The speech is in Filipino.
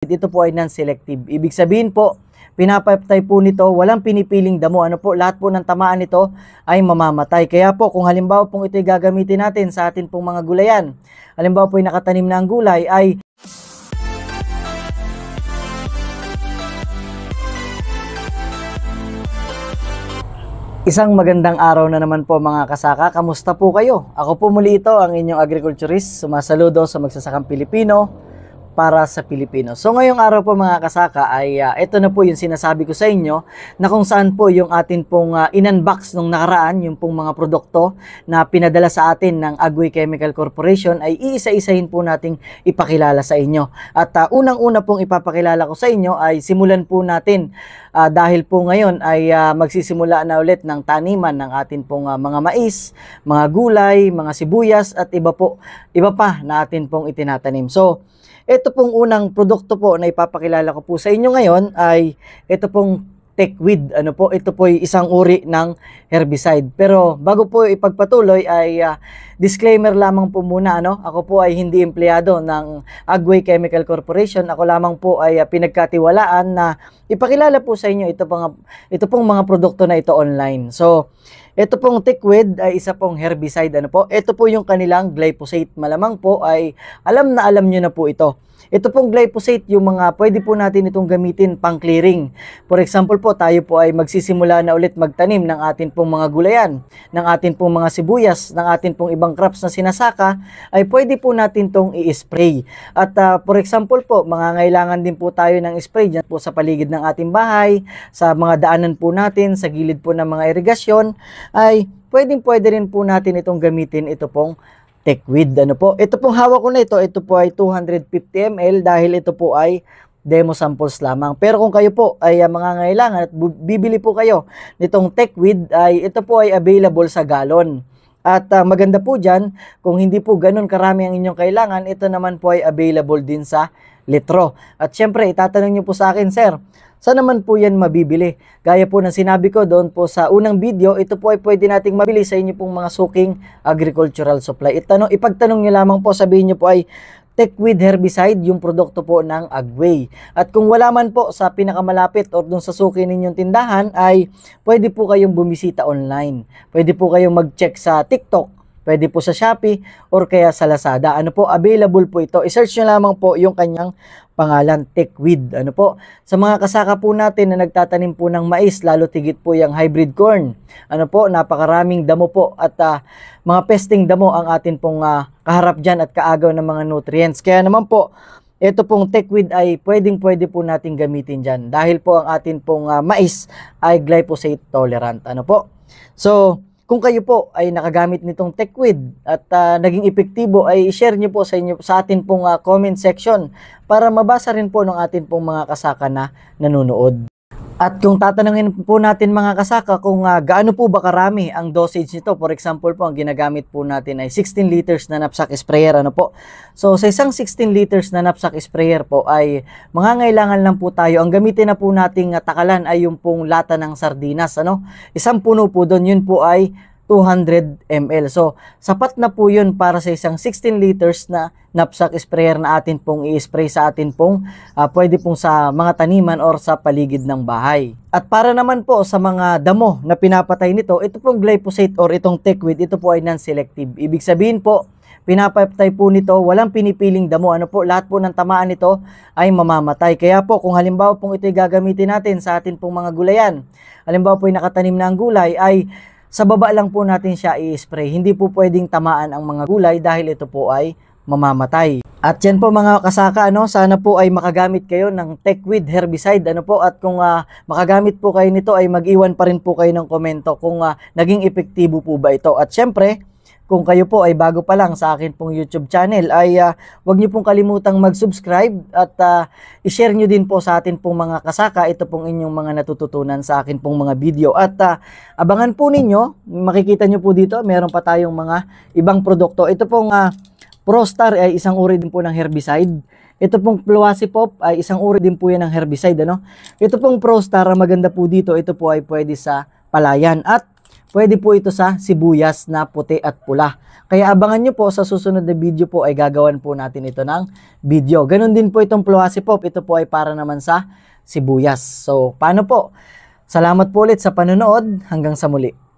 Ito po ay non-selective. Ibig sabihin po, pinapatay po nito, walang pinipiling damo. Ano po, lahat po ng tamaan nito ay mamamatay. Kaya po, kung halimbawa pong ito'y gagamitin natin sa atin pong mga gulayan, halimbawa po ay nakatanim na ang gulay, ay isang magandang araw na naman po mga kasaka. Kamusta po kayo? Ako po muli ito, ang inyong agriculturist. Sumasaludo sa magsasakang Pilipino para sa Pilipino. So ngayong araw po mga kasaka ay ito na po yung sinasabi ko sa inyo na kung saan po yung atin pong in-unbox nung nakaraan, yung pong mga produkto na pinadala sa atin ng Agway Chemical Corporation ay iisa-isahin po nating ipakilala sa inyo. At unang-una pong ipapakilala ko sa inyo ay simulan po natin dahil po ngayon ay magsisimula na ulit ng taniman ng atin pong mga mais, mga gulay, mga sibuyas at iba pa na atin pong itinatanim. So ito pong unang produkto po na ipapakilala ko po sa inyo ngayon ay ito pong Techweed. Ano po? Ito po ay isang uri ng herbicide. Pero bago po ipagpatuloy ay disclaimer lamang po muna. Ako po ay hindi empleyado ng Agway Chemical Corporation. Ako lamang po ay pinagkatiwalaan na ipakilala po sa inyo ito pong mga produkto na ito online. So ito pong Techweed ay isa pong herbicide. Ano po? Ito po yung kanilang glyphosate. Malamang po ay alam nyo na po ito. Ito pong glyphosate, yung mga pwede po natin itong gamitin pang clearing. For example po, tayo po ay magsisimula na ulit magtanim ng atin pong mga gulayan, ng atin pong mga sibuyas, ng atin pong ibang crops na sinasaka, ay pwede po natin itong i-spray. At for example po, mangangailangan din po tayo ng spray dyan po sa paligid ng ating bahay, sa mga daanan po natin, sa gilid po ng mga irigasyon, ay pwede rin po natin itong gamitin ito pong Techweed. Ano po? Ito pong hawak ko na ito po ay 250 ml dahil ito po ay demo samples lamang. Pero kung kayo po ay mangangailangan at bibili po kayo nitong Techweed, ay ito po ay available sa galon. At maganda po dyan, kung hindi po ganun karami ang inyong kailangan, ito naman po ay available din sa litro. At syempre, itatanong nyo po sa akin, sir, saan naman po yan mabibili? Gaya po ng sinabi ko doon po sa unang video, ito po ay pwede nating mabili sa inyo pong mga suking agricultural supply. Ipagtanong nyo lamang po, sabihin nyo po ay Techweed herbicide, yung produkto po ng Agway. At kung wala man po sa pinakamalapit o doon sa suki ninyong tindahan, ay pwede po kayong bumisita online. Pwede po kayong mag-check sa TikTok, pwede po sa Shopee, or kaya sa Lazada. Ano po, available po ito. I-search nyo lamang po yung kanyang pangalan, Techweed. Ano po, sa mga kasaka po natin na nagtatanim po ng mais, lalo tigit po yung hybrid corn. Ano po, napakaraming damo po at mga pesting damo ang atin pong kaharap dyan at kaagaw ng mga nutrients. Kaya naman po, ito pong Techweed ay pwede po natin gamitin dyan dahil po ang atin pong mais ay glyphosate tolerant. Ano po? So, kung kayo po ay nakagamit nitong Techweed at naging epektibo, ay i-share nyo po sa atin pong comment section para mabasa rin po ng atin pong mga kasaka na nanonood. At kung tatanungin po natin mga kasaka kung gaano po ba karami ang dosage nito, for example po, ang ginagamit po natin ay 16 liters na knapsack sprayer. Ano po? So sa isang 16 liters na knapsack sprayer po ay mangangailangan lang po tayo, ang gamitin na po nating takalan ay yung pong lata ng sardinas. Ano? Isang puno po doon, yun po ay 200 ml. So, sapat na po yun para sa isang 16 liters na knapsack sprayer na atin pong i-spray sa atin pong pwede pong sa mga taniman or sa paligid ng bahay. At para naman po sa mga damo na pinapatay nito, ito pong glyphosate or itong Techweed, ito po ay non-selective. Ibig sabihin po, pinapatay po nito, walang pinipiling damo. Ano po, lahat po ng tamaan nito ay mamamatay. Kaya po, kung halimbawa pong ito'y gagamitin natin sa atin pong mga gulayan, halimbawa po ay nakatanim na ang gulay, ay sa baba lang po natin siya i-spray. Hindi po pwedeng tamaan ang mga gulay dahil ito po ay mamamatay. At yan po mga kasaka, sana po ay makagamit kayo ng Techweed herbicide. At kung makagamit po kayo nito ay mag-iwan pa rin po kayo ng komento kung naging epektibo po ba ito. At syempre, kung kayo po ay bago pa lang sa akin pong YouTube channel, ay huwag niyo pong kalimutang mag-subscribe at i-share niyo din po sa atin pong mga kasaka ito pong inyong mga natututunan sa akin pong mga video. At abangan po ninyo, makikita niyo po dito, meron pa tayong mga ibang produkto. Ito pong Prostar ay isang uri din po ng herbicide. Ito pong Fluacipop ay isang uri din po yan ng herbicide. Ito pong Prostar, maganda po dito, ito po ay pwede sa palayan. At pwede po ito sa sibuyas na puti at pula. Kaya abangan nyo po sa susunod na video po ay gagawan po natin ito ng video. Ganon din po itong Pluhasi Pop. Ito po ay para naman sa sibuyas. So, paano po? Salamat po ulit sa panonood. Hanggang sa muli.